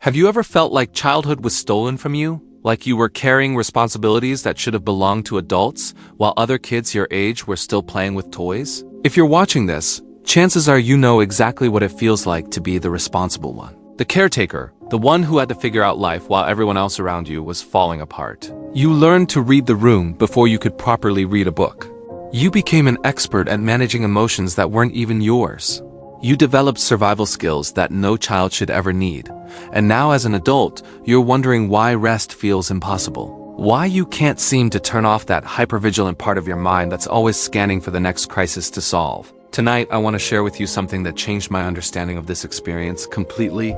Have you ever felt like childhood was stolen from you? Like you were carrying responsibilities that should have belonged to adults, while other kids your age were still playing with toys? If you're watching this, chances are you know exactly what it feels like to be the responsible one. The caretaker, the one who had to figure out life while everyone else around you was falling apart. You learned to read the room before you could properly read a book. You became an expert at managing emotions that weren't even yours. You developed survival skills that no child should ever need. And now as an adult, you're wondering why rest feels impossible. Why you can't seem to turn off that hypervigilant part of your mind that's always scanning for the next crisis to solve. Tonight, I want to share with you something that changed my understanding of this experience completely.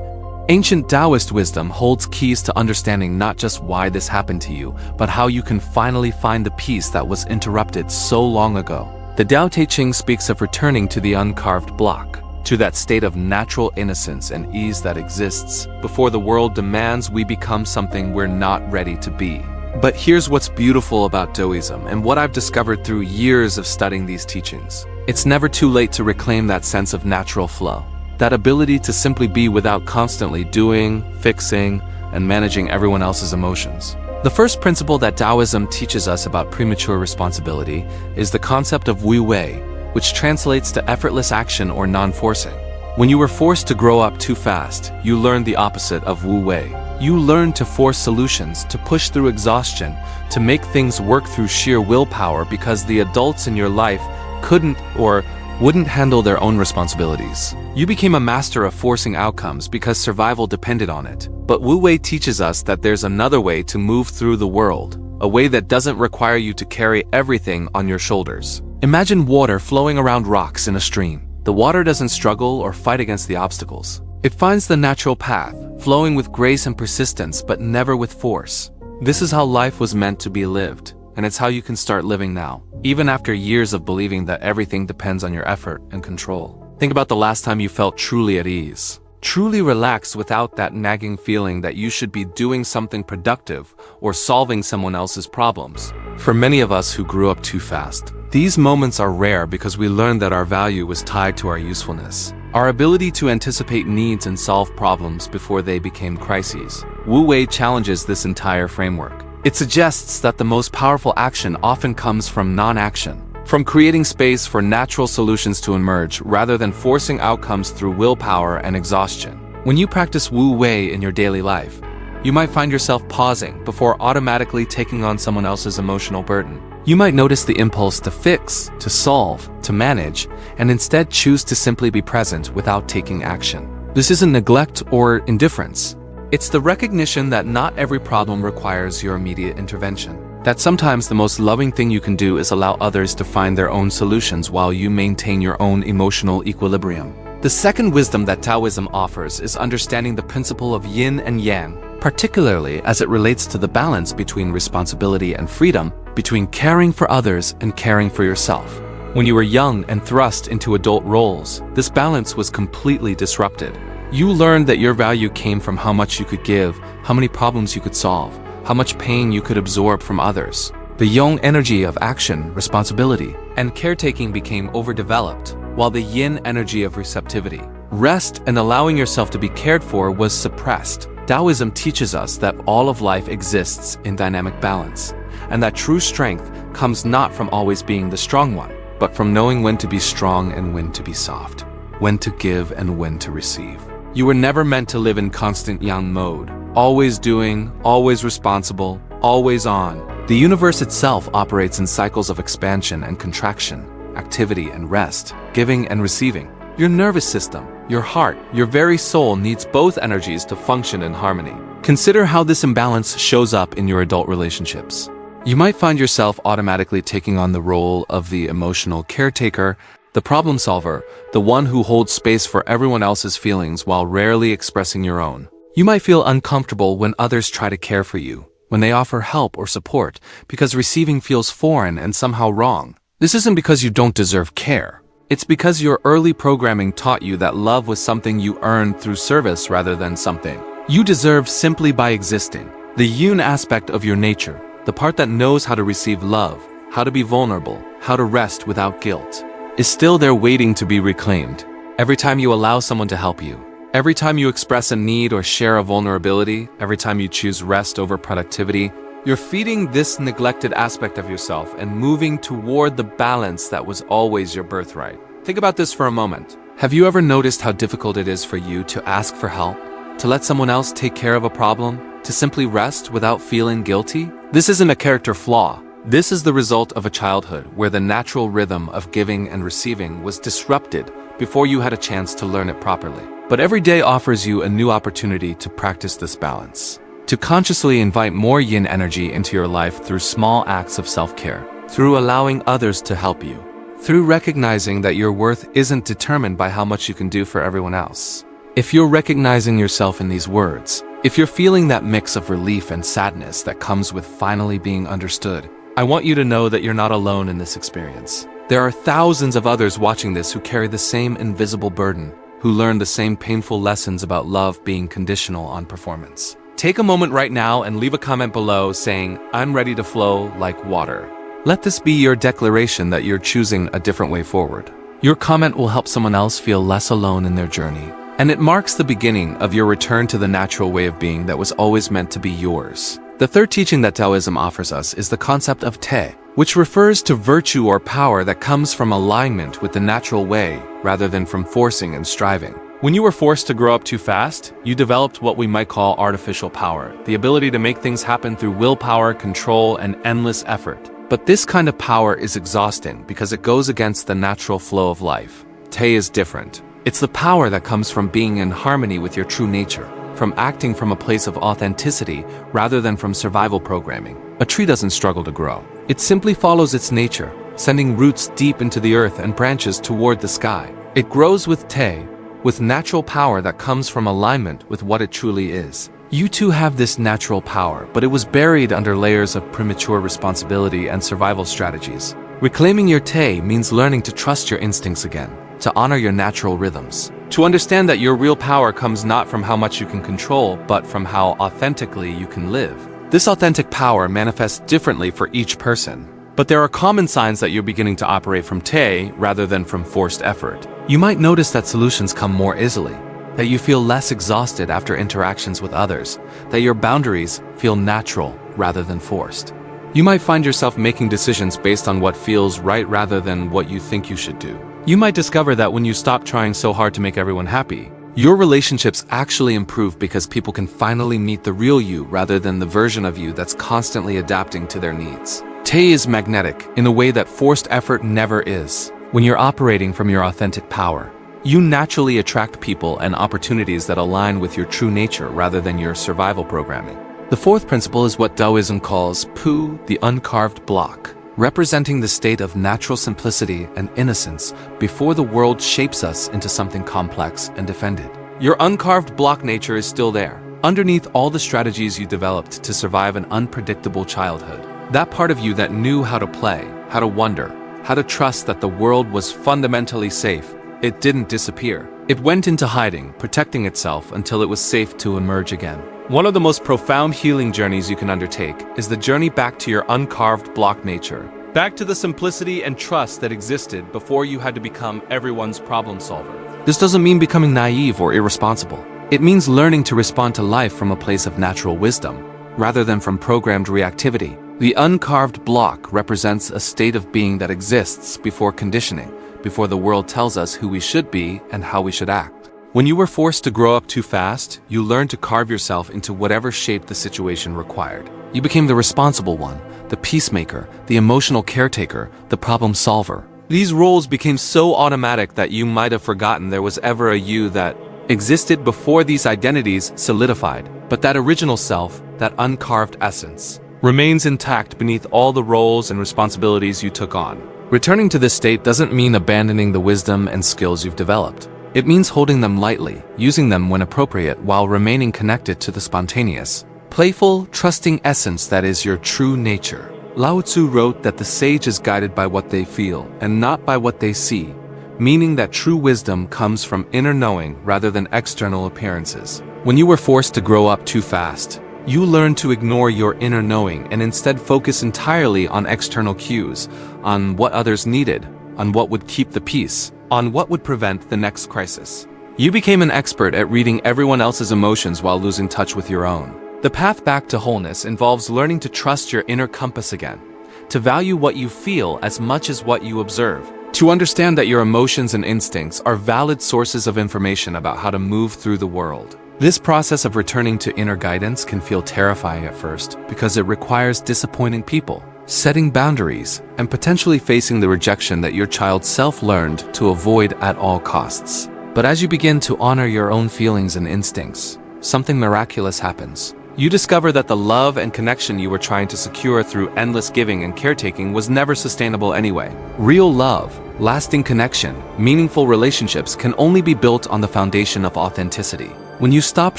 Ancient Taoist wisdom holds keys to understanding not just why this happened to you, but how you can finally find the peace that was interrupted so long ago. The Tao Te Ching speaks of returning to the uncarved block, to that state of natural innocence and ease that exists before the world demands we become something we're not ready to be. But here's what's beautiful about Taoism and what I've discovered through years of studying these teachings. It's never too late to reclaim that sense of natural flow, that ability to simply be without constantly doing, fixing, and managing everyone else's emotions. The first principle that Taoism teaches us about premature responsibility is the concept of Wu Wei, which translates to effortless action or non-forcing. When you were forced to grow up too fast, you learned the opposite of Wu Wei. You learned to force solutions, to push through exhaustion, to make things work through sheer willpower because the adults in your life couldn't or wouldn't handle their own responsibilities. You became a master of forcing outcomes because survival depended on it. But Wu Wei teaches us that there's another way to move through the world, a way that doesn't require you to carry everything on your shoulders. Imagine water flowing around rocks in a stream. The water doesn't struggle or fight against the obstacles. It finds the natural path, flowing with grace and persistence, but never with force. This is how life was meant to be lived, and it's how you can start living now, even after years of believing that everything depends on your effort and control. Think about the last time you felt truly at ease, truly relaxed without that nagging feeling that you should be doing something productive or solving someone else's problems. For many of us who grew up too fast, these moments are rare because we learned that our value was tied to our usefulness, our ability to anticipate needs and solve problems before they became crises. Wu Wei challenges this entire framework. It suggests that the most powerful action often comes from non-action, from creating space for natural solutions to emerge rather than forcing outcomes through willpower and exhaustion. When you practice Wu Wei in your daily life, you might find yourself pausing before automatically taking on someone else's emotional burden. You might notice the impulse to fix, to solve, to manage, and instead choose to simply be present without taking action. This isn't neglect or indifference. It's the recognition that not every problem requires your immediate intervention. That sometimes the most loving thing you can do is allow others to find their own solutions while you maintain your own emotional equilibrium. The second wisdom that Taoism offers is understanding the principle of yin and yang, particularly as it relates to the balance between responsibility and freedom, between caring for others and caring for yourself. When you were young and thrust into adult roles, this balance was completely disrupted. You learned that your value came from how much you could give, how many problems you could solve, how much pain you could absorb from others. The yang energy of action, responsibility, and caretaking became overdeveloped, while the yin energy of receptivity, rest, and allowing yourself to be cared for was suppressed. Taoism teaches us that all of life exists in dynamic balance, and that true strength comes not from always being the strong one, but from knowing when to be strong and when to be soft, when to give and when to receive. You were never meant to live in constant yang mode, always doing, always responsible, always on. The universe itself operates in cycles of expansion and contraction, activity and rest, giving and receiving. Your nervous system, your heart, your very soul needs both energies to function in harmony. Consider how this imbalance shows up in your adult relationships. You might find yourself automatically taking on the role of the emotional caretaker, the problem solver, the one who holds space for everyone else's feelings while rarely expressing your own. You might feel uncomfortable when others try to care for you, when they offer help or support, because receiving feels foreign and somehow wrong. This isn't because you don't deserve care. It's because your early programming taught you that love was something you earned through service rather than something you deserve simply by existing. The yin aspect of your nature, the part that knows how to receive love, how to be vulnerable, how to rest without guilt, is still there waiting to be reclaimed. Every time you allow someone to help you, Every time you express a need or share a vulnerability, every time you choose rest over productivity, you're feeding this neglected aspect of yourself and moving toward the balance that was always your birthright. Think about this for a moment. Have you ever noticed how difficult it is for you to ask for help, to let someone else take care of a problem, to simply rest without feeling guilty? This isn't a character flaw. This is the result of a childhood where the natural rhythm of giving and receiving was disrupted before you had a chance to learn it properly. But every day offers you a new opportunity to practice this balance, to consciously invite more yin energy into your life through small acts of self-care, through allowing others to help you, through recognizing that your worth isn't determined by how much you can do for everyone else. If you're recognizing yourself in these words, if you're feeling that mix of relief and sadness that comes with finally being understood, I want you to know that you're not alone in this experience. There are thousands of others watching this who carry the same invisible burden, who learn the same painful lessons about love being conditional on performance. Take a moment right now and leave a comment below saying, "I'm ready to flow like water." Let this be your declaration that you're choosing a different way forward. Your comment will help someone else feel less alone in their journey. And it marks the beginning of your return to the natural way of being that was always meant to be yours. The third teaching that Taoism offers us is the concept of Te, which refers to virtue or power that comes from alignment with the natural way rather than from forcing and striving. When you were forced to grow up too fast, you developed what we might call artificial power, the ability to make things happen through willpower, control, and endless effort. But this kind of power is exhausting because it goes against the natural flow of life. Te is different. It's the power that comes from being in harmony with your true nature, from acting from a place of authenticity rather than from survival programming. A tree doesn't struggle to grow. It simply follows its nature, sending roots deep into the earth and branches toward the sky. It grows with Te, with natural power that comes from alignment with what it truly is. You too have this natural power, but it was buried under layers of premature responsibility and survival strategies. Reclaiming your Te means learning to trust your instincts again, to honor your natural rhythms, to understand that your real power comes not from how much you can control, but from how authentically you can live. This authentic power manifests differently for each person, but there are common signs that you're beginning to operate from Te rather than from forced effort. You might notice that solutions come more easily, that you feel less exhausted after interactions with others, that your boundaries feel natural rather than forced. You might find yourself making decisions based on what feels right rather than what you think you should do. You might discover that when you stop trying so hard to make everyone happy, your relationships actually improve because people can finally meet the real you rather than the version of you that's constantly adapting to their needs. Te is magnetic in a way that forced effort never is. When you're operating from your authentic power, you naturally attract people and opportunities that align with your true nature rather than your survival programming. The fourth principle is what Taoism calls Pu, the uncarved block, representing the state of natural simplicity and innocence before the world shapes us into something complex and defended. Your uncarved block nature is still there, underneath all the strategies you developed to survive an unpredictable childhood. That part of you that knew how to play, how to wonder, how to trust that the world was fundamentally safe, it didn't disappear. It went into hiding, protecting itself until it was safe to emerge again. One of the most profound healing journeys you can undertake is the journey back to your uncarved block nature, back to the simplicity and trust that existed before you had to become everyone's problem solver. This doesn't mean becoming naive or irresponsible. It means learning to respond to life from a place of natural wisdom, rather than from programmed reactivity. The uncarved block represents a state of being that exists before conditioning, before the world tells us who we should be and how we should act. When you were forced to grow up too fast, you learned to carve yourself into whatever shape the situation required. You became the responsible one, the peacemaker, the emotional caretaker, the problem solver. These roles became so automatic that you might have forgotten there was ever a you that existed before these identities solidified. But that original self, that uncarved essence, remains intact beneath all the roles and responsibilities you took on. Returning to this state doesn't mean abandoning the wisdom and skills you've developed. It means holding them lightly, using them when appropriate while remaining connected to the spontaneous, playful, trusting essence that is your true nature. Lao Tzu wrote that the sage is guided by what they feel and not by what they see, meaning that true wisdom comes from inner knowing rather than external appearances. When you were forced to grow up too fast, you learned to ignore your inner knowing and instead focus entirely on external cues, on what others needed, on what would keep the peace, on what would prevent the next crisis. You became an expert at reading everyone else's emotions while losing touch with your own. The path back to wholeness involves learning to trust your inner compass again, to value what you feel as much as what you observe, to understand that your emotions and instincts are valid sources of information about how to move through the world. This process of returning to inner guidance can feel terrifying at first because it requires disappointing people, setting boundaries, and potentially facing the rejection that your child self-learned to avoid at all costs. But as you begin to honor your own feelings and instincts, something miraculous happens. You discover that the love and connection you were trying to secure through endless giving and caretaking was never sustainable anyway. Real love, lasting connection, meaningful relationships can only be built on the foundation of authenticity. When you stop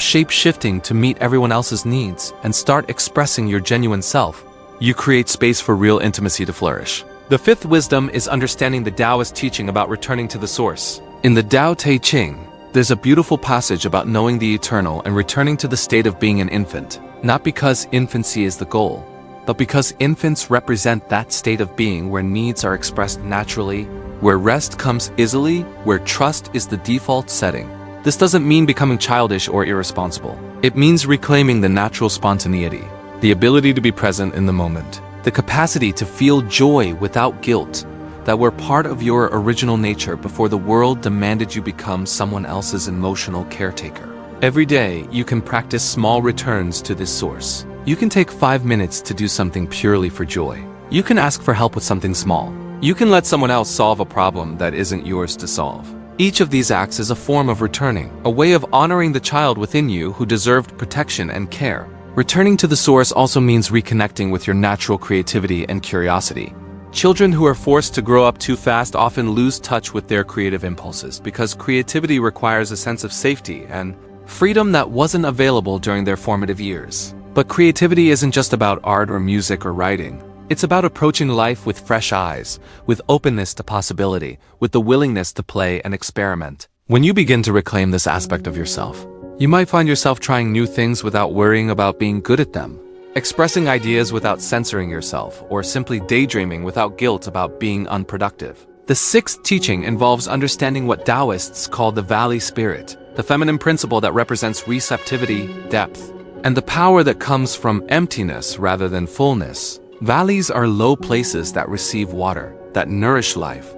shape-shifting to meet everyone else's needs and start expressing your genuine self, you create space for real intimacy to flourish. The fifth wisdom is understanding the Taoist teaching about returning to the source. In the Tao Te Ching, there's a beautiful passage about knowing the eternal and returning to the state of being an infant, not because infancy is the goal, but because infants represent that state of being where needs are expressed naturally, where rest comes easily, where trust is the default setting. This doesn't mean becoming childish or irresponsible. It means reclaiming the natural spontaneity, the ability to be present in the moment, the capacity to feel joy without guilt, that were part of your original nature before the world demanded you become someone else's emotional caretaker. Every day, you can practice small returns to this source. You can take 5 minutes to do something purely for joy. You can ask for help with something small. You can let someone else solve a problem that isn't yours to solve. Each of these acts is a form of returning, a way of honoring the child within you who deserved protection and care. Returning to the source also means reconnecting with your natural creativity and curiosity. Children who are forced to grow up too fast often lose touch with their creative impulses because creativity requires a sense of safety and freedom that wasn't available during their formative years. But creativity isn't just about art or music or writing. It's about approaching life with fresh eyes, with openness to possibility, with the willingness to play and experiment. When you begin to reclaim this aspect of yourself, you might find yourself trying new things without worrying about being good at them, expressing ideas without censoring yourself, or simply daydreaming without guilt about being unproductive. The sixth teaching involves understanding what Taoists call the valley spirit, the feminine principle that represents receptivity, depth, and the power that comes from emptiness rather than fullness. Valleys are low places that receive water, that nourish life,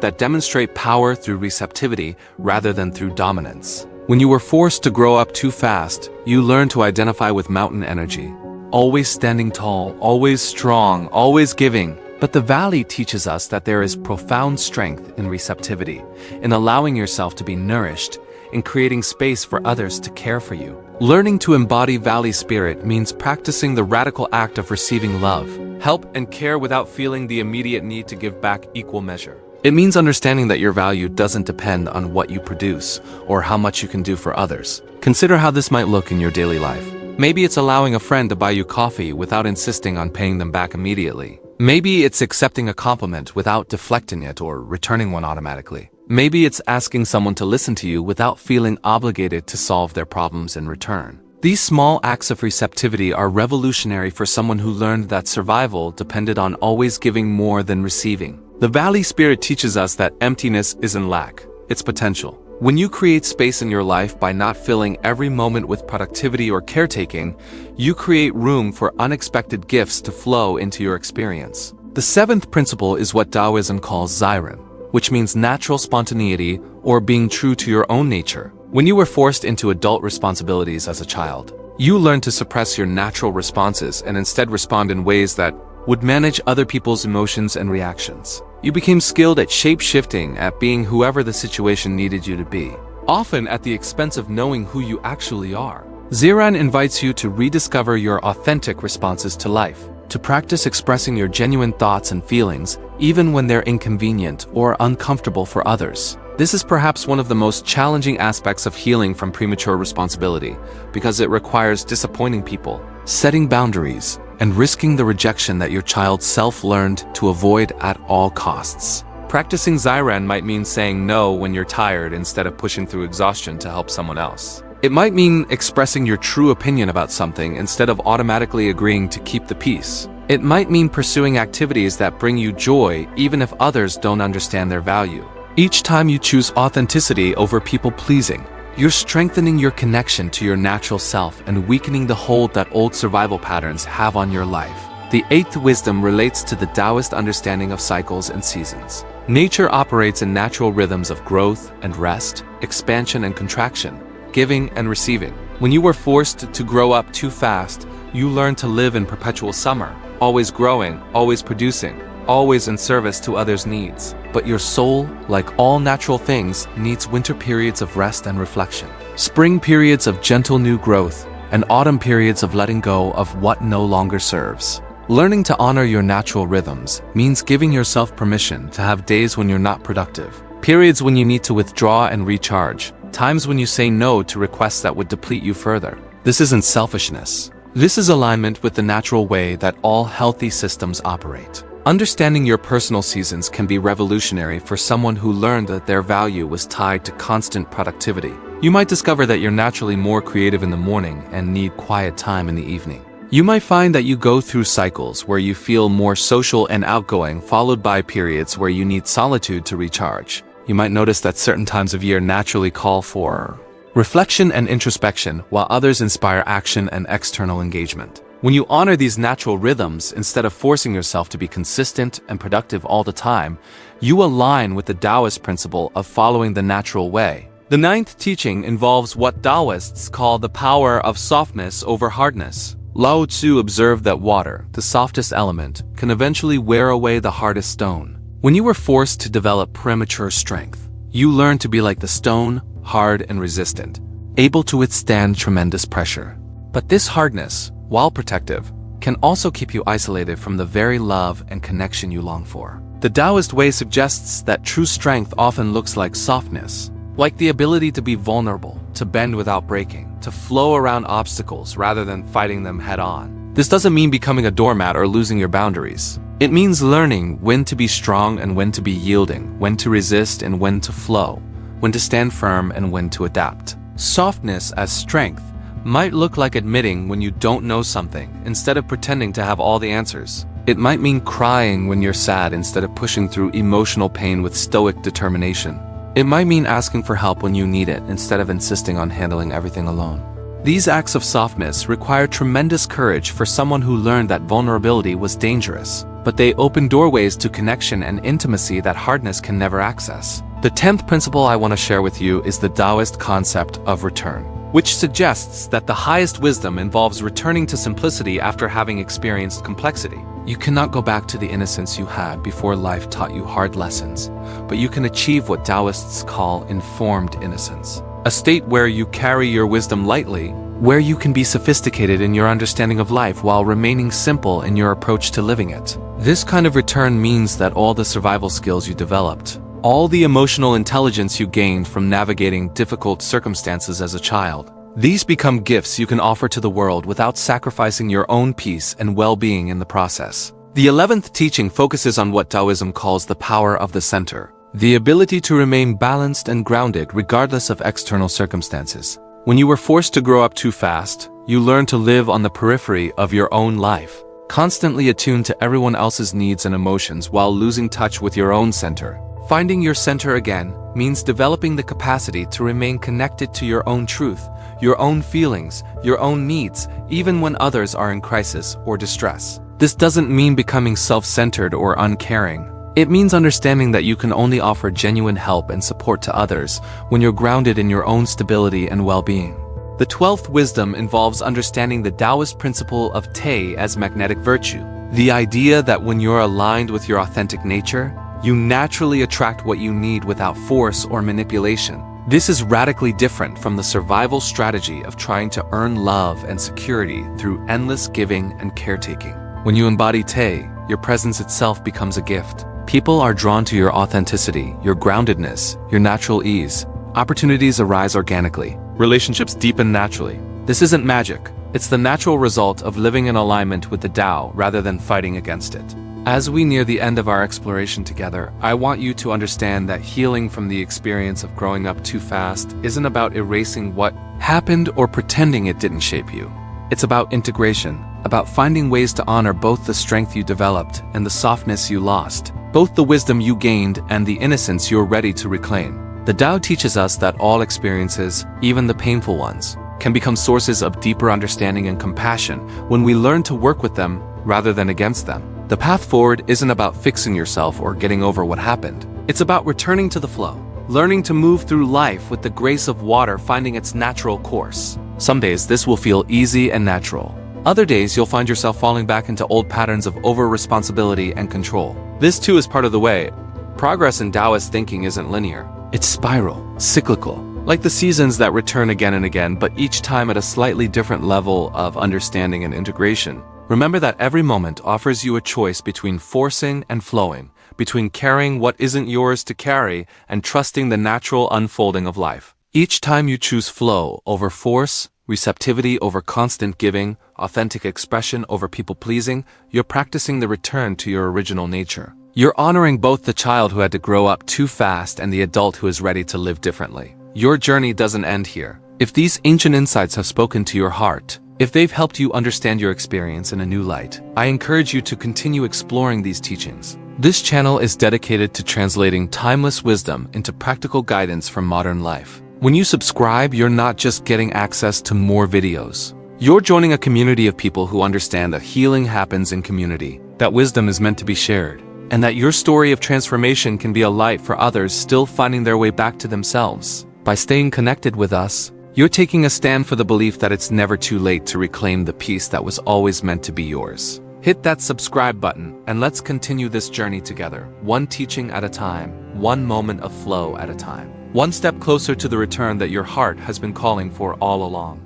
that demonstrate power through receptivity rather than through dominance. When you were forced to grow up too fast, you learned to identify with mountain energy, always standing tall, always strong, always giving. But the valley teaches us that there is profound strength in receptivity, in allowing yourself to be nourished, in creating space for others to care for you. Learning to embody valley spirit means practicing the radical act of receiving love, help, and care without feeling the immediate need to give back equal measure. It means understanding that your value doesn't depend on what you produce or how much you can do for others. Consider how this might look in your daily life. Maybe it's allowing a friend to buy you coffee without insisting on paying them back immediately. Maybe it's accepting a compliment without deflecting it or returning one automatically. Maybe it's asking someone to listen to you without feeling obligated to solve their problems in return. These small acts of receptivity are revolutionary for someone who learned that survival depended on always giving more than receiving. The valley spirit teaches us that emptiness isn't lack, it's potential. When you create space in your life by not filling every moment with productivity or caretaking, you create room for unexpected gifts to flow into your experience. The seventh principle is what Taoism calls Ziren, which means natural spontaneity or being true to your own nature. When you were forced into adult responsibilities as a child, you learned to suppress your natural responses and instead respond in ways that would manage other people's emotions and reactions. You became skilled at shape-shifting, at being whoever the situation needed you to be, often at the expense of knowing who you actually are. Ziren invites you to rediscover your authentic responses to life, to practice expressing your genuine thoughts and feelings, even when they're inconvenient or uncomfortable for others. This is perhaps one of the most challenging aspects of healing from premature responsibility, because it requires disappointing people, setting boundaries, and risking the rejection that your child self-learned to avoid at all costs. Practicing Ziren might mean saying no when you're tired instead of pushing through exhaustion to help someone else. It might mean expressing your true opinion about something instead of automatically agreeing to keep the peace. It might mean pursuing activities that bring you joy even if others don't understand their value. Each time you choose authenticity over people-pleasing, you're strengthening your connection to your natural self and weakening the hold that old survival patterns have on your life. The eighth wisdom relates to the Taoist understanding of cycles and seasons. Nature operates in natural rhythms of growth and rest, expansion and contraction, giving and receiving. When you were forced to grow up too fast, you learned to live in perpetual summer, always growing, always producing, always in service to others' needs. But your soul, like all natural things, needs winter periods of rest and reflection, spring periods of gentle new growth, and autumn periods of letting go of what no longer serves. Learning to honor your natural rhythms means giving yourself permission to have days when you're not productive, periods when you need to withdraw and recharge, times when you say no to requests that would deplete you further. This isn't selfishness. This is alignment with the natural way that all healthy systems operate. Understanding your personal seasons can be revolutionary for someone who learned that their value was tied to constant productivity. You might discover that you're naturally more creative in the morning and need quiet time in the evening. You might find that you go through cycles where you feel more social and outgoing, followed by periods where you need solitude to recharge. You might notice that certain times of year naturally call for reflection and introspection, while others inspire action and external engagement. When you honor these natural rhythms instead of forcing yourself to be consistent and productive all the time, you align with the Taoist principle of following the natural way. The ninth teaching involves what Taoists call the power of softness over hardness. Lao Tzu observed that water, the softest element, can eventually wear away the hardest stone. When you were forced to develop premature strength, you learned to be like the stone, hard and resistant, able to withstand tremendous pressure. But this hardness, while protective, can also keep you isolated from the very love and connection you long for. The Taoist way suggests that true strength often looks like softness, like the ability to be vulnerable, to bend without breaking, to flow around obstacles rather than fighting them head-on. This doesn't mean becoming a doormat or losing your boundaries. It means learning when to be strong and when to be yielding, when to resist and when to flow, when to stand firm and when to adapt. Softness as strength might look like admitting when you don't know something instead of pretending to have all the answers. It might mean crying when you're sad instead of pushing through emotional pain with stoic determination. It might mean asking for help when you need it instead of insisting on handling everything alone. These acts of softness require tremendous courage for someone who learned that vulnerability was dangerous, but they open doorways to connection and intimacy that hardness can never access. The 10th principle I want to share with you is the Taoist concept of return, which suggests that the highest wisdom involves returning to simplicity after having experienced complexity. You cannot go back to the innocence you had before life taught you hard lessons, but you can achieve what Taoists call informed innocence, a state where you carry your wisdom lightly, where you can be sophisticated in your understanding of life while remaining simple in your approach to living it. This kind of return means that all the survival skills you developed, all the emotional intelligence you gained from navigating difficult circumstances as a child, these become gifts you can offer to the world without sacrificing your own peace and well-being in the process. The 11th teaching focuses on what Taoism calls the power of the center, the ability to remain balanced and grounded regardless of external circumstances. When you were forced to grow up too fast, you learned to live on the periphery of your own life, constantly attuned to everyone else's needs and emotions while losing touch with your own center. Finding your center again means developing the capacity to remain connected to your own truth, your own feelings, your own needs, even when others are in crisis or distress. This doesn't mean becoming self-centered or uncaring. It means understanding that you can only offer genuine help and support to others when you're grounded in your own stability and well-being. The 12th wisdom involves understanding the Taoist principle of Te as magnetic virtue, the idea that when you're aligned with your authentic nature, you naturally attract what you need without force or manipulation. This is radically different from the survival strategy of trying to earn love and security through endless giving and caretaking. When you embody Te, your presence itself becomes a gift. People are drawn to your authenticity, your groundedness, your natural ease. Opportunities arise organically. Relationships deepen naturally. This isn't magic. It's the natural result of living in alignment with the Tao rather than fighting against it. As we near the end of our exploration together, I want you to understand that healing from the experience of growing up too fast isn't about erasing what happened or pretending it didn't shape you. It's about integration, about finding ways to honor both the strength you developed and the softness you lost. both the wisdom you gained and the innocence you're ready to reclaim. The Tao teaches us that all experiences, even the painful ones, can become sources of deeper understanding and compassion when we learn to work with them rather than against them. The path forward isn't about fixing yourself or getting over what happened. It's about returning to the flow, learning to move through life with the grace of water finding its natural course. Some days this will feel easy and natural. Other days you'll find yourself falling back into old patterns of over-responsibility and control. This too is part of the way. Progress in Taoist thinking isn't linear. It's spiral, cyclical, like the seasons that return again and again, but each time at a slightly different level of understanding and integration. Remember that every moment offers you a choice between forcing and flowing, between carrying what isn't yours to carry and trusting the natural unfolding of life. Each time you choose flow over force, receptivity over constant giving, authentic expression over people-pleasing, you're practicing the return to your original nature. You're honoring both the child who had to grow up too fast and the adult who is ready to live differently. Your journey doesn't end here. If these ancient insights have spoken to your heart, if they've helped you understand your experience in a new light, I encourage you to continue exploring these teachings. This channel is dedicated to translating timeless wisdom into practical guidance for modern life. When you subscribe, you're not just getting access to more videos. You're joining a community of people who understand that healing happens in community, that wisdom is meant to be shared, and that your story of transformation can be a light for others still finding their way back to themselves. By staying connected with us, you're taking a stand for the belief that it's never too late to reclaim the peace that was always meant to be yours. Hit that subscribe button and let's continue this journey together, one teaching at a time, one moment of flow at a time, one step closer to the return that your heart has been calling for all along.